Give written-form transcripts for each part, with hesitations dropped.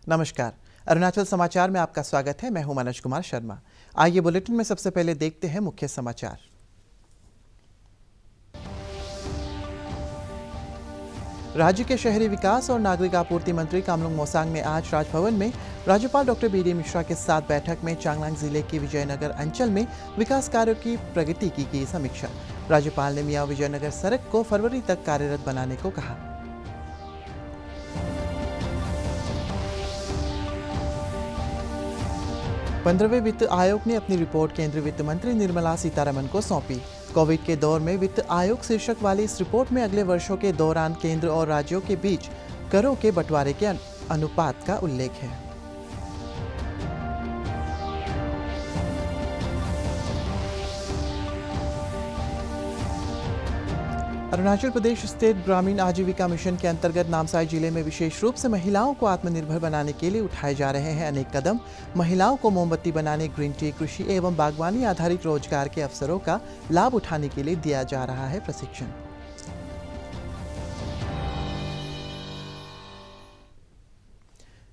नमस्कार। अरुणाचल समाचार में आपका स्वागत है। मैं हूं मनोज कुमार शर्मा। आइए बुलेटिन में सबसे पहले देखते हैं मुख्य समाचार। राज्य के शहरी विकास और नागरिक आपूर्ति मंत्री कामलुंग मोसांग ने आज राजभवन में राज्यपाल डॉक्टर बी डी मिश्रा के साथ बैठक में चांगलांग जिले के विजयनगर अंचल में विकास कार्यों की प्रगति की समीक्षा। राज्यपाल ने मियाओ विजयनगर सड़क को फरवरी तक कार्यरत बनाने को कहा। पंद्रहवें वित्त आयोग ने अपनी रिपोर्ट केंद्रीय वित्त मंत्री निर्मला सीतारमण को सौंपी। कोविड के दौर में वित्त आयोग शीर्षक वाली इस रिपोर्ट में अगले वर्षों के दौरान केंद्र और राज्यों के बीच करों के बंटवारे के अनुपात का उल्लेख है। अरुणाचल प्रदेश स्टेट ग्रामीण आजीविका मिशन के अंतर्गत नामसाई जिले में विशेष रूप से महिलाओं को आत्मनिर्भर बनाने के लिए उठाए जा रहे हैं अनेक कदम। महिलाओं को मोमबत्ती बनाने, ग्रीन टी, कृषि एवं बागवानी आधारित रोजगार के अवसरों का लाभ उठाने के लिए दिया जा रहा है प्रशिक्षण।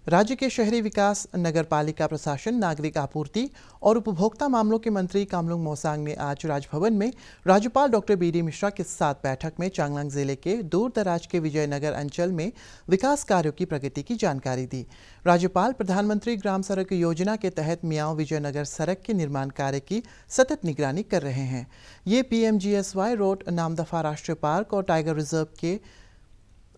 राज्य के शहरी विकास, नगरपालिका प्रशासन, नागरिक आपूर्ति और उपभोक्ता मामलों के मंत्री कामलुंग मोसांग ने आज राजभवन में राज्यपाल डॉक्टर बी डी मिश्रा के साथ बैठक में चांगलांग जिले के दूर दराज के विजयनगर अंचल में विकास कार्यों की प्रगति की जानकारी दी। राज्यपाल प्रधानमंत्री ग्राम सड़क योजना के तहत मियाओ विजयनगर सड़क के निर्माण कार्य की सतत निगरानी कर रहे हैं। ये PMGSY रोड, नामदफा राष्ट्रीय पार्क और टाइगर रिजर्व के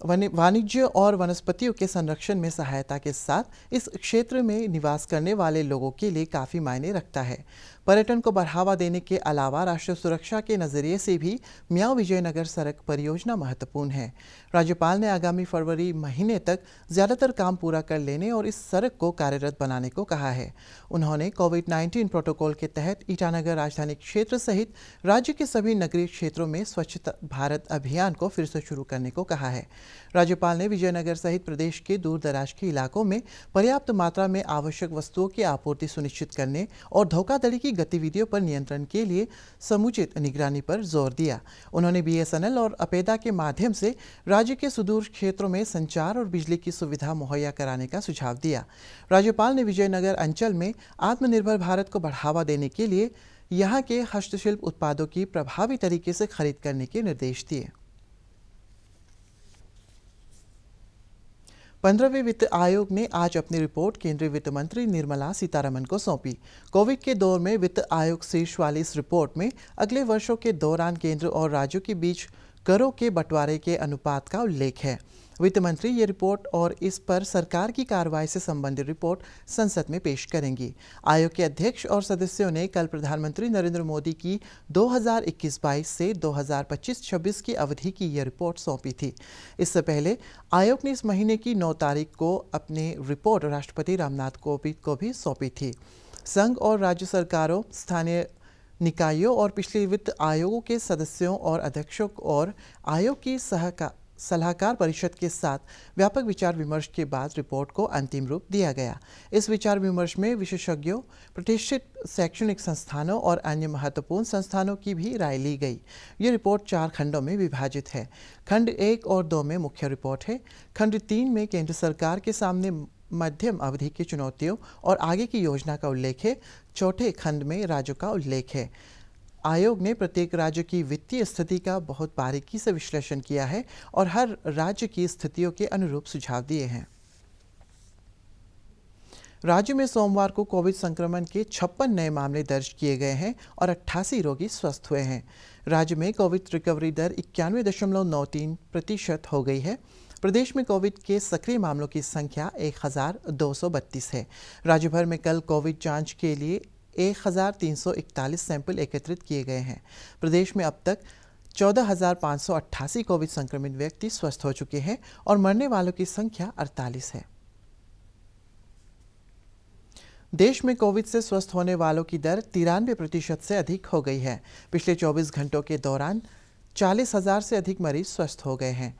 वाणिज्य और वनस्पतियों के संरक्षण में सहायता के साथ इस क्षेत्र में निवास करने वाले लोगों के लिए काफ़ी मायने रखता है। पर्यटन को बढ़ावा देने के अलावा राष्ट्रीय सुरक्षा के नज़रिए से भी मियाओ विजयनगर सड़क परियोजना महत्वपूर्ण है। राज्यपाल ने आगामी फरवरी महीने तक ज़्यादातर काम पूरा कर लेने और इस सड़क को कार्यरत बनाने को कहा है। उन्होंने कोविड-19 प्रोटोकॉल के तहत ईटानगर राजधानी क्षेत्र सहित राज्य के सभी नगरीय क्षेत्रों में स्वच्छ भारत अभियान को फिर से शुरू करने को कहा है। राज्यपाल ने विजयनगर सहित प्रदेश के दूर दराज के इलाकों में पर्याप्त मात्रा में आवश्यक वस्तुओं की आपूर्ति सुनिश्चित करने और धोखाधड़ी की गतिविधियों पर नियंत्रण के लिए समुचित निगरानी पर जोर दिया। उन्होंने BSNL और अपेदा के माध्यम से राज्य के सुदूर क्षेत्रों में संचार और बिजली की सुविधा मुहैया कराने का सुझाव दिया। राज्यपाल ने विजयनगर अंचल में आत्मनिर्भर भारत को बढ़ावा देने के लिए यहाँ के हस्तशिल्प उत्पादों की प्रभावी तरीके से खरीद करने के निर्देश दिए। 15वें वित्त आयोग ने आज अपनी रिपोर्ट केंद्रीय वित्त मंत्री निर्मला सीतारमण को सौंपी। कोविड के दौर में वित्त आयोग शीर्ष वाली इस रिपोर्ट में अगले वर्षों के दौरान केंद्र और राज्यों के बीच करों के बंटवारे के अनुपात का उल्लेख है। वित्त मंत्री ये रिपोर्ट और इस पर सरकार की कार्रवाई से संबंधित रिपोर्ट संसद में पेश करेंगी। आयोग के अध्यक्ष और सदस्यों ने कल प्रधानमंत्री नरेंद्र मोदी की 2021-22 से 2025-26 की अवधि की यह रिपोर्ट सौंपी थी। इससे पहले आयोग ने इस महीने की 9 तारीख को अपनी रिपोर्ट राष्ट्रपति रामनाथ कोविंद को भी सौंपी थी। संघ और राज्य सरकारों, स्थानीय निकायों और पिछले वित्त आयोगों के सदस्यों और अध्यक्षों और आयोग की सलाहकार परिषद के साथ व्यापक विचार विमर्श के बाद रिपोर्ट को अंतिम रूप दिया गया। इस विचार विमर्श में विशेषज्ञों, प्रतिष्ठित शैक्षणिक संस्थानों और अन्य महत्वपूर्ण संस्थानों की भी राय ली गई। ये रिपोर्ट 4 खंडों में विभाजित है। खंड 1 और 2 में मुख्य रिपोर्ट है। खंड 3 में केंद्र सरकार के सामने मध्यम अवधि की चुनौतियों और आगे की योजना का उल्लेख है। चौथे खंड में राज्यों का उल्लेख है। आयोग ने प्रत्येक राज्य की वित्तीय स्थिति का बहुत बारीकी से विश्लेषण किया है और हर राज्य की स्थितियों के अनुरूप सुझाव दिए हैं। राज्य में सोमवार को कोविड संक्रमण के 56 नए मामले दर्ज किए गए हैं और 88 रोगी स्वस्थ हुए हैं। राज्य में कोविड रिकवरी दर 91.93% हो गई है। प्रदेश में कोविड के सक्रिय मामलों की संख्या 1232 है। राज्य भर में कल कोविड जांच के लिए 1341 सैंपल एकत्रित किए गए हैं। प्रदेश में अब तक 14,588 कोविड संक्रमित व्यक्ति स्वस्थ हो चुके हैं और मरने वालों की संख्या 48 है। देश में कोविड से स्वस्थ होने वालों की दर 93% से अधिक हो गई है। पिछले 24 घंटों के दौरान 40,000 से अधिक मरीज स्वस्थ हो गए हैं।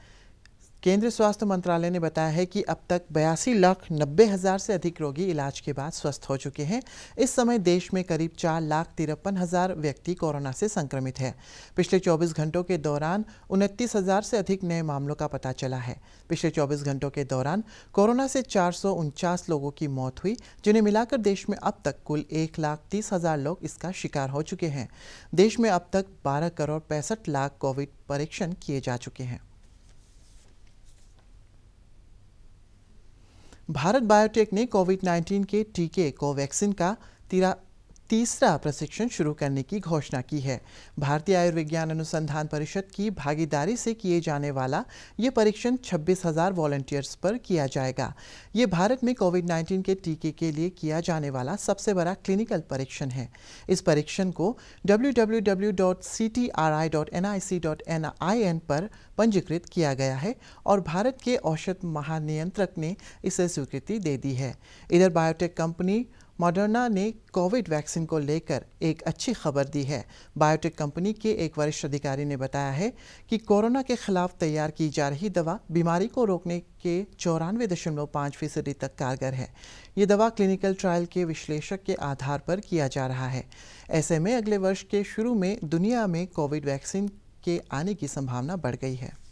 केंद्रीय स्वास्थ्य मंत्रालय ने बताया है कि अब तक 82,90,000 से अधिक रोगी इलाज के बाद स्वस्थ हो चुके हैं। इस समय देश में करीब 4,53,000 व्यक्ति कोरोना से संक्रमित हैं। पिछले 24 घंटों के दौरान 29,000 से अधिक नए मामलों का पता चला है। पिछले 24 घंटों के दौरान कोरोना से 449 लोगों की मौत हुई, जिन्हें मिलाकर देश में अब तक कुल 1,30,000 लोग इसका शिकार हो चुके हैं। देश में अब तक 12 करोड़ 65 लाख कोविड परीक्षण किए जा चुके हैं। भारत बायोटेक ने कोविड-19 के टीके कोवैक्सीन का तीसरा प्रशिक्षण शुरू करने की घोषणा की है। भारतीय आयुर्विज्ञान अनुसंधान परिषद की भागीदारी से किए जाने वाला ये परीक्षण 26,000 वॉलंटियर्स पर किया जाएगा। ये भारत में कोविड-19 के टीके के लिए किया जाने वाला सबसे बड़ा क्लिनिकल परीक्षण है। इस परीक्षण को www.ctri.nic.in पर पंजीकृत किया गया है और भारत के औषध महानियंत्रक ने इसे स्वीकृति दे दी है। इधर बायोटेक कंपनी मॉडर्ना ने कोविड वैक्सीन को लेकर एक अच्छी खबर दी है। बायोटेक कंपनी के एक वरिष्ठ अधिकारी ने बताया है कि कोरोना के खिलाफ तैयार की जा रही दवा बीमारी को रोकने के 94.5% तक कारगर है। ये दवा क्लिनिकल ट्रायल के विश्लेषक के आधार पर किया जा रहा है। ऐसे में अगले वर्ष के शुरू में दुनिया में कोविड वैक्सीन के आने की संभावना बढ़ गई है।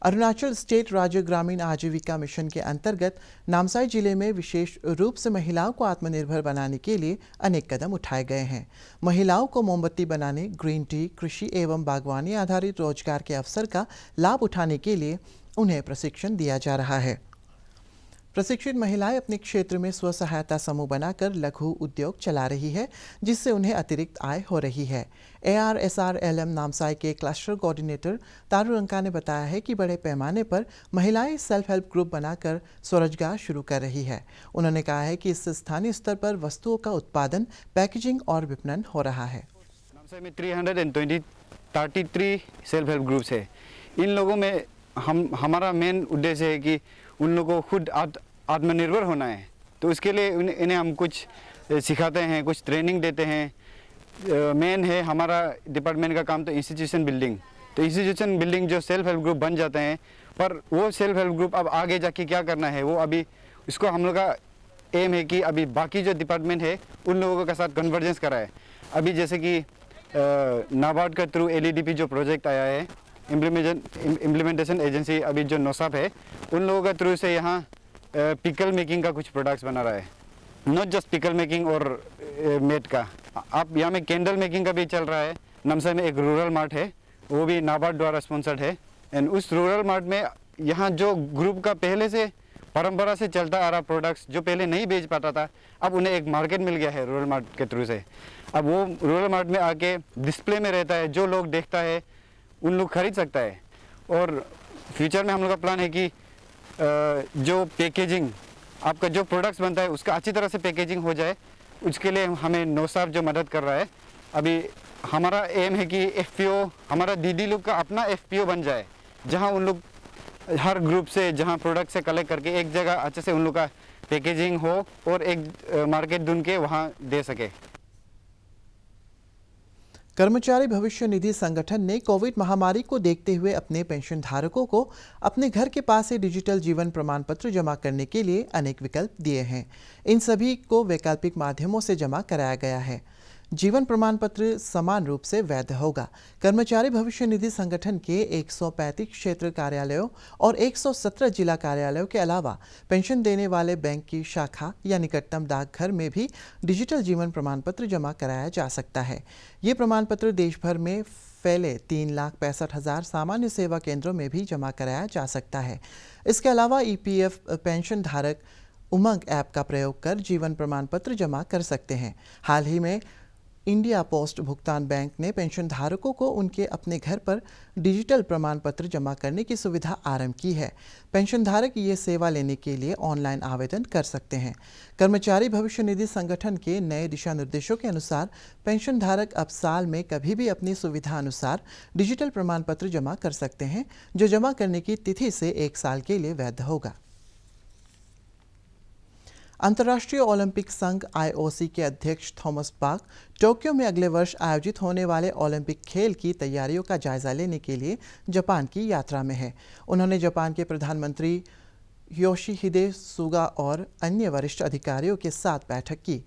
अरुणाचल स्टेट राज्य ग्रामीण आजीविका मिशन के अंतर्गत नामसाई जिले में विशेष रूप से महिलाओं को आत्मनिर्भर बनाने के लिए अनेक कदम उठाए गए हैं। महिलाओं को मोमबत्ती बनाने, ग्रीन टी, कृषि एवं बागवानी आधारित रोजगार के अवसर का लाभ उठाने के लिए उन्हें प्रशिक्षण दिया जा रहा है। प्रशिक्षित महिलाएं अपने क्षेत्र में स्व सहायता समूह बनाकर लघु उद्योग चला रही है, जिससे उन्हें अतिरिक्त आय हो रही है। ARSRLM नामसाई के क्लस्टर कोऑर्डिनेटर तारू रंका ने बताया है कि बड़े पैमाने पर महिलाएं सेल्फ हेल्प ग्रुप बनाकर स्वरोजगार शुरू कर रही है। उन्होंने कहा है कि इससे स्थानीय स्तर पर वस्तुओं का उत्पादन, पैकेजिंग और विपणन हो रहा है। नामसाई में 333 सेल्फ हेल्प ग्रुप्स है। इन लोगों में हमारा मेन उद्देश्य है कि उन लोगों को खुद आत्मनिर्भर होना है। तो उसके लिए इन्हें हम कुछ सिखाते हैं, कुछ ट्रेनिंग देते हैं। मेन है हमारा डिपार्टमेंट का काम तो इंस्टीट्यूशन बिल्डिंग। तो इंस्टीट्यूशन बिल्डिंग जो सेल्फ हेल्प ग्रुप बन जाते हैं, पर वो सेल्फ हेल्प ग्रुप अब आगे जाके क्या करना है वो अभी इसको हम लोग का एम है कि अभी बाकी जो डिपार्टमेंट है उन लोगों के साथ कन्वर्जेंस कराए। अभी जैसे कि नाबार्ड का थ्रू LEDP जो प्रोजेक्ट आया है, इम्प्लीमेंटेशन एजेंसी अभी जो नौसाप है, उन लोगों के थ्रू से यहाँ पिकल मेकिंग का कुछ प्रोडक्ट्स बना रहा है। नॉट जस्ट पिकल मेकिंग और मेट का, आप यहाँ में कैंडल मेकिंग का भी चल रहा है। नामसाई में एक रूरल मार्ट है, वो भी नाबार्ड द्वारा स्पॉन्सर्ड है। एंड उस रूरल मार्ट में यहाँ जो ग्रुप का पहले से परंपरा से चलता आ रहा प्रोडक्ट्स जो पहले नहीं बेच पाता था, अब उन्हें एक मार्केट मिल गया है रूरल मार्ट के थ्रू से। अब वो रूरल मार्ट में आके डिस्प्ले में रहता है, जो लोग देखता है उन लोग खरीद सकता है। और फ्यूचर में हम लोग का प्लान है कि जो पैकेजिंग आपका जो प्रोडक्ट्स बनता है उसका अच्छी तरह से पैकेजिंग हो जाए। उसके लिए हमें नौसाफ जो मदद कर रहा है। अभी हमारा एम है कि FPO हमारा दीदी लोग का अपना FPO बन जाए, जहां उन लोग हर ग्रुप से जहां प्रोडक्ट से कलेक्ट करके एक जगह अच्छे से उन लोग का पैकेजिंग हो और एक मार्केट ढूंढ के वहां दे सके। कर्मचारी भविष्य निधि संगठन ने कोविड महामारी को देखते हुए अपने पेंशन धारकों को अपने घर के पास ही डिजिटल जीवन प्रमाण पत्र जमा करने के लिए अनेक विकल्प दिए हैं। इन सभी को वैकल्पिक माध्यमों से जमा कराया गया है। जीवन प्रमाण पत्र समान रूप से वैध होगा। कर्मचारी भविष्य निधि संगठन के 135 क्षेत्र कार्यालयों और 117 जिला कार्यालयों के अलावा पेंशन देने वाले बैंक की शाखा या निकटतम डाकघर में भी डिजिटल जीवन प्रमाण पत्र जमा कराया जा सकता है। ये प्रमाण पत्र देश भर में फैले 3,65,000 सामान्य सेवा केंद्रों में भी जमा कराया जा सकता है। इसके अलावा EPF पेंशन धारक उमंग ऐप का प्रयोग कर जीवन प्रमाण पत्र जमा कर सकते हैं। हाल ही में इंडिया पोस्ट भुगतान बैंक ने पेंशन धारकों को उनके अपने घर पर डिजिटल प्रमाण पत्र जमा करने की सुविधा आरंभ की है। पेंशन धारक ये सेवा लेने के लिए ऑनलाइन आवेदन कर सकते हैं। कर्मचारी भविष्य निधि संगठन के नए दिशा निर्देशों के अनुसार पेंशन धारक अब साल में कभी भी अपनी सुविधा अनुसार डिजिटल प्रमाण पत्र जमा कर सकते हैं, जो जमा करने की तिथि से 1 साल के लिए वैध होगा। अंतर्राष्ट्रीय ओलंपिक संघ (IOC) के अध्यक्ष थॉमस बाक टोक्यो में अगले वर्ष आयोजित होने वाले ओलंपिक खेल की तैयारियों का जायजा लेने के लिए जापान की यात्रा में हैं। उन्होंने जापान के प्रधानमंत्री योशिहिदे सुगा और अन्य वरिष्ठ अधिकारियों के साथ बैठक की।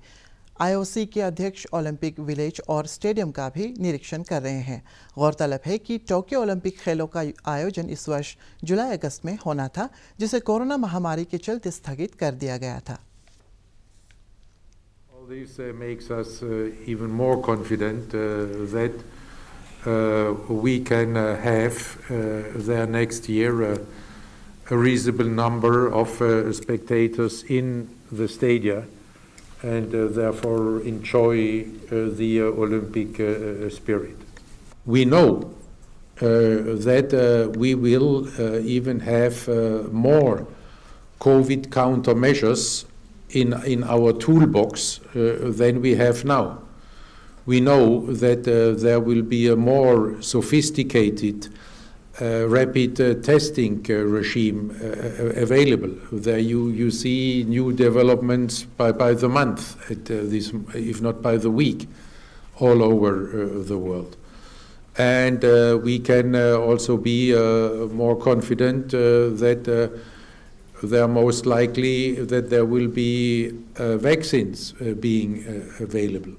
IOC के अध्यक्ष ओलंपिक विलेज और स्टेडियम का भी निरीक्षण कर रहे हैं। गौरतलब है कि टोक्यो ओलंपिक खेलों का आयोजन इस वर्ष जुलाई-अगस्त में होना था, जिसे कोरोना महामारी के चलते स्थगित कर दिया गया था। All this makes us even more confident that we can have there next year a reasonable number of spectators in the stadia and therefore enjoy the Olympic spirit. We know that we will even have more COVID countermeasures in our toolbox than we have now. We know that there will be a more sophisticated rapid testing regime available. There you see new developments by the month, if not by the week, all over the world. And we can also be more confident that they are most likely that there will be vaccines being available.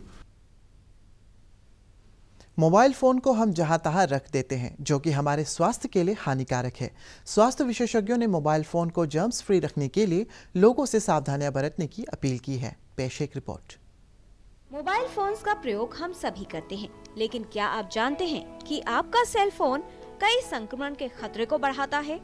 Mobile phone को हम जहां तहां रख देते हैं, जो कि हमारे स्वास्थ्य के लिए हानिकारक है। स्वास्थ्य विशेषज्ञों ने मोबाइल फ़ोन को जर्म्स फ्री रखने के लिए लोगों से सावधानियां बरतने की अपील की है। पेश एक रिपोर्ट। मोबाइल फोन्स का प्रयोग हम सभी करते हैं, लेकिन क्या आप जानते हैं कि आपका सेल फोन कई संक्रमण के खतरे को बढ़ाता है?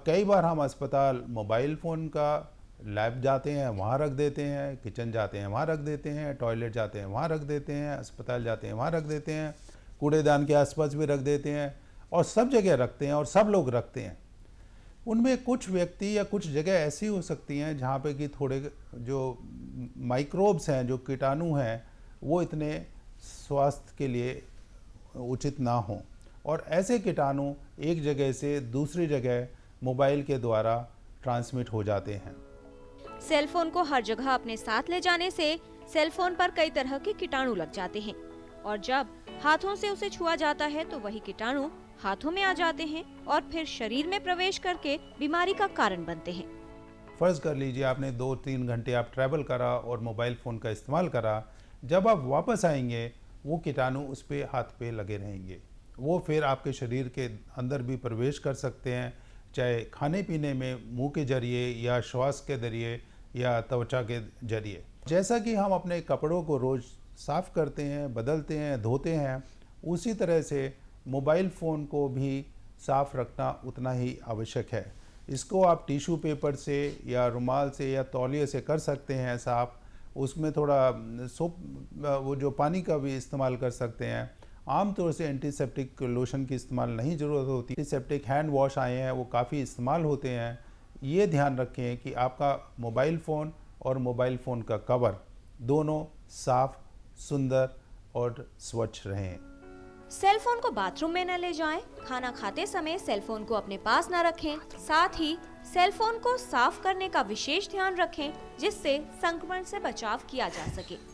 कई बार हम अस्पताल मोबाइल फ़ोन का लैब जाते हैं वहाँ रख देते हैं, किचन जाते हैं वहाँ रख देते हैं, टॉयलेट जाते हैं वहाँ रख देते हैं, अस्पताल जाते हैं वहाँ रख देते हैं, कूड़ेदान के आसपास भी रख देते हैं और सब जगह रखते हैं और सब लोग रखते हैं। उनमें कुछ व्यक्ति या कुछ जगह ऐसी हो सकती हैं जहाँ पे कि थोड़े जो माइक्रोब्स हैं, जो कीटाणु हैं, वो इतने स्वास्थ्य के लिए उचित ना हों और ऐसे कीटाणु एक जगह से दूसरी जगह मोबाइल के द्वारा ट्रांसमिट हो जाते हैं। सेल फोन को हर जगह अपने साथ ले जाने से सेल फोन पर कई तरह के कीटाणु लग जाते हैं और जब हाथों से उसे छुआ जाता है तो वही कीटाणु हाथों में आ जाते हैं और फिर शरीर में प्रवेश करके बीमारी का कारण बनते हैं। फर्ज कर लीजिए आपने 2-3 घंटे आप ट्रैवल करा और मोबाइल फ़ोन का इस्तेमाल करा, जब आप वापस आएंगे वो कीटाणु उस पे हाथ पे लगे रहेंगे, वो फिर आपके शरीर के अंदर भी प्रवेश कर सकते हैं, चाहे खाने पीने में मुंह के जरिए या श्वास के जरिए या त्वचा के जरिए। जैसा कि हम अपने कपड़ों को रोज़ साफ़ करते हैं, बदलते हैं, धोते हैं, उसी तरह से मोबाइल फ़ोन को भी साफ़ रखना उतना ही आवश्यक है। इसको आप टिश्यू पेपर से या रुमाल से या तौलिए से कर सकते हैं साफ़। उसमें थोड़ा सोप वो जो पानी का भी इस्तेमाल कर सकते हैं। आमतौर से एंटीसेप्टिक लोशन की इस्तेमाल नहीं ज़रूरत होती। एंटीसेप्टिक हैंड वॉश आए हैं, वो काफ़ी इस्तेमाल होते हैं। ये ध्यान रखें कि आपका मोबाइल फ़ोन और मोबाइल फ़ोन का कवर दोनों साफ़, सुंदर और स्वच्छ रहें। सेल फोन को बाथरूम में न ले जाएं, खाना खाते समय सेल फोन को अपने पास न रखें, साथ ही सेल फोन को साफ करने का विशेष ध्यान रखें जिससे संक्रमण से बचाव किया जा सके।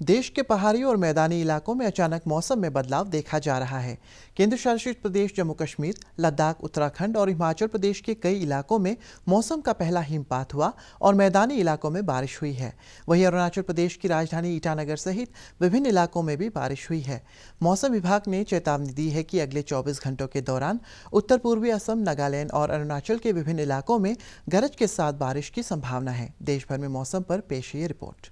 देश के पहाड़ी और मैदानी इलाकों में अचानक मौसम में बदलाव देखा जा रहा है। केंद्र शासित प्रदेश जम्मू कश्मीर, लद्दाख, उत्तराखंड और हिमाचल प्रदेश के कई इलाकों में मौसम का पहला हिमपात हुआ और मैदानी इलाकों में बारिश हुई है। वहीं अरुणाचल प्रदेश की राजधानी ईटानगर सहित विभिन्न इलाकों में भी बारिश हुई है। मौसम विभाग ने चेतावनी दी है कि अगले 24 घंटों के दौरान उत्तर पूर्वी असम, नागालैंड और अरुणाचल के विभिन्न इलाकों में गरज के साथ बारिश की संभावना है। देश भर में मौसम पर पेश ये रिपोर्ट।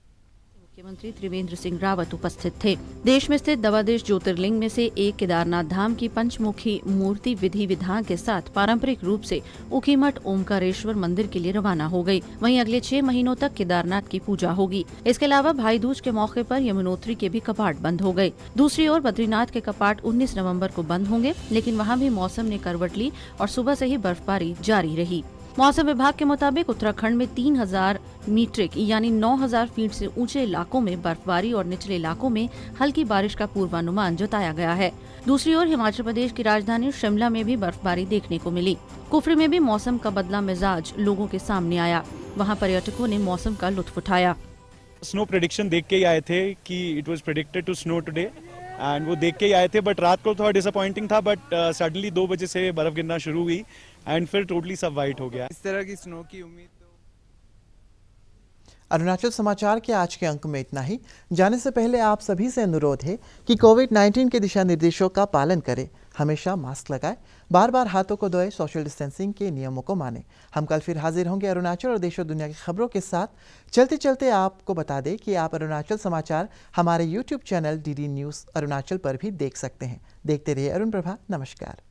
मुख्यमंत्री त्रिवेंद्र सिंह रावत उपस्थित थे। देश में स्थित द्वादश ज्योतिर्लिंग में से एक केदारनाथ धाम की पंचमुखी मूर्ति विधि विधान के साथ पारंपरिक रूप से ऊखीमठ ओमकारेश्वर मंदिर के लिए रवाना हो गई। वहीं अगले 6 महीनों तक केदारनाथ की पूजा होगी। इसके अलावा भाई दूज के मौके पर यमुनोत्री के भी कपाट बंद हो गए। दूसरी ओर बद्रीनाथ के कपाट 19 नवम्बर को बंद होंगे, लेकिन वहाँ भी मौसम ने करवट ली और सुबह से ही बर्फबारी जारी रही। मौसम विभाग के मुताबिक उत्तराखंड में 3000 मीट्रिक यानी 9000 फीट से ऊंचे इलाकों में बर्फबारी और निचले इलाकों में हल्की बारिश का पूर्वानुमान जताया गया है। दूसरी ओर हिमाचल प्रदेश की राजधानी शिमला में भी बर्फबारी देखने को मिली। कुफरी में भी मौसम का बदला मिजाज लोगों के सामने आया। वहां पर्यटकों ने मौसम का लुत्फ उठाया। स्नो प्रेडिक्शन देख के ही आए थे कि it was predicted to snow today and वो देख के ही आए थे, बट रात को थोड़ा डिसअपॉइंटिंग था, बट सडनली 2 बजे से बर्फ गिरना शुरू हुई एंड फिर टोटली सब वाइट हो गया। इस तरह की स्नो की उम्मीद अरुणाचल समाचार के आज के अंक में इतना ही। जाने से पहले आप सभी से अनुरोध है कि कोविड-19 के दिशा निर्देशों का पालन करें, हमेशा मास्क लगाएं, बार बार हाथों को धोएं, सोशल डिस्टेंसिंग के नियमों को मानें। हम कल फिर हाजिर होंगे अरुणाचल और देश और दुनिया की खबरों के साथ। चलते चलते आपको बता दें कि आप अरुणाचल समाचार हमारे YouTube channel DD news Arunachal पर भी देख सकते हैं। देखते रहिए अरुण प्रभा। नमस्कार।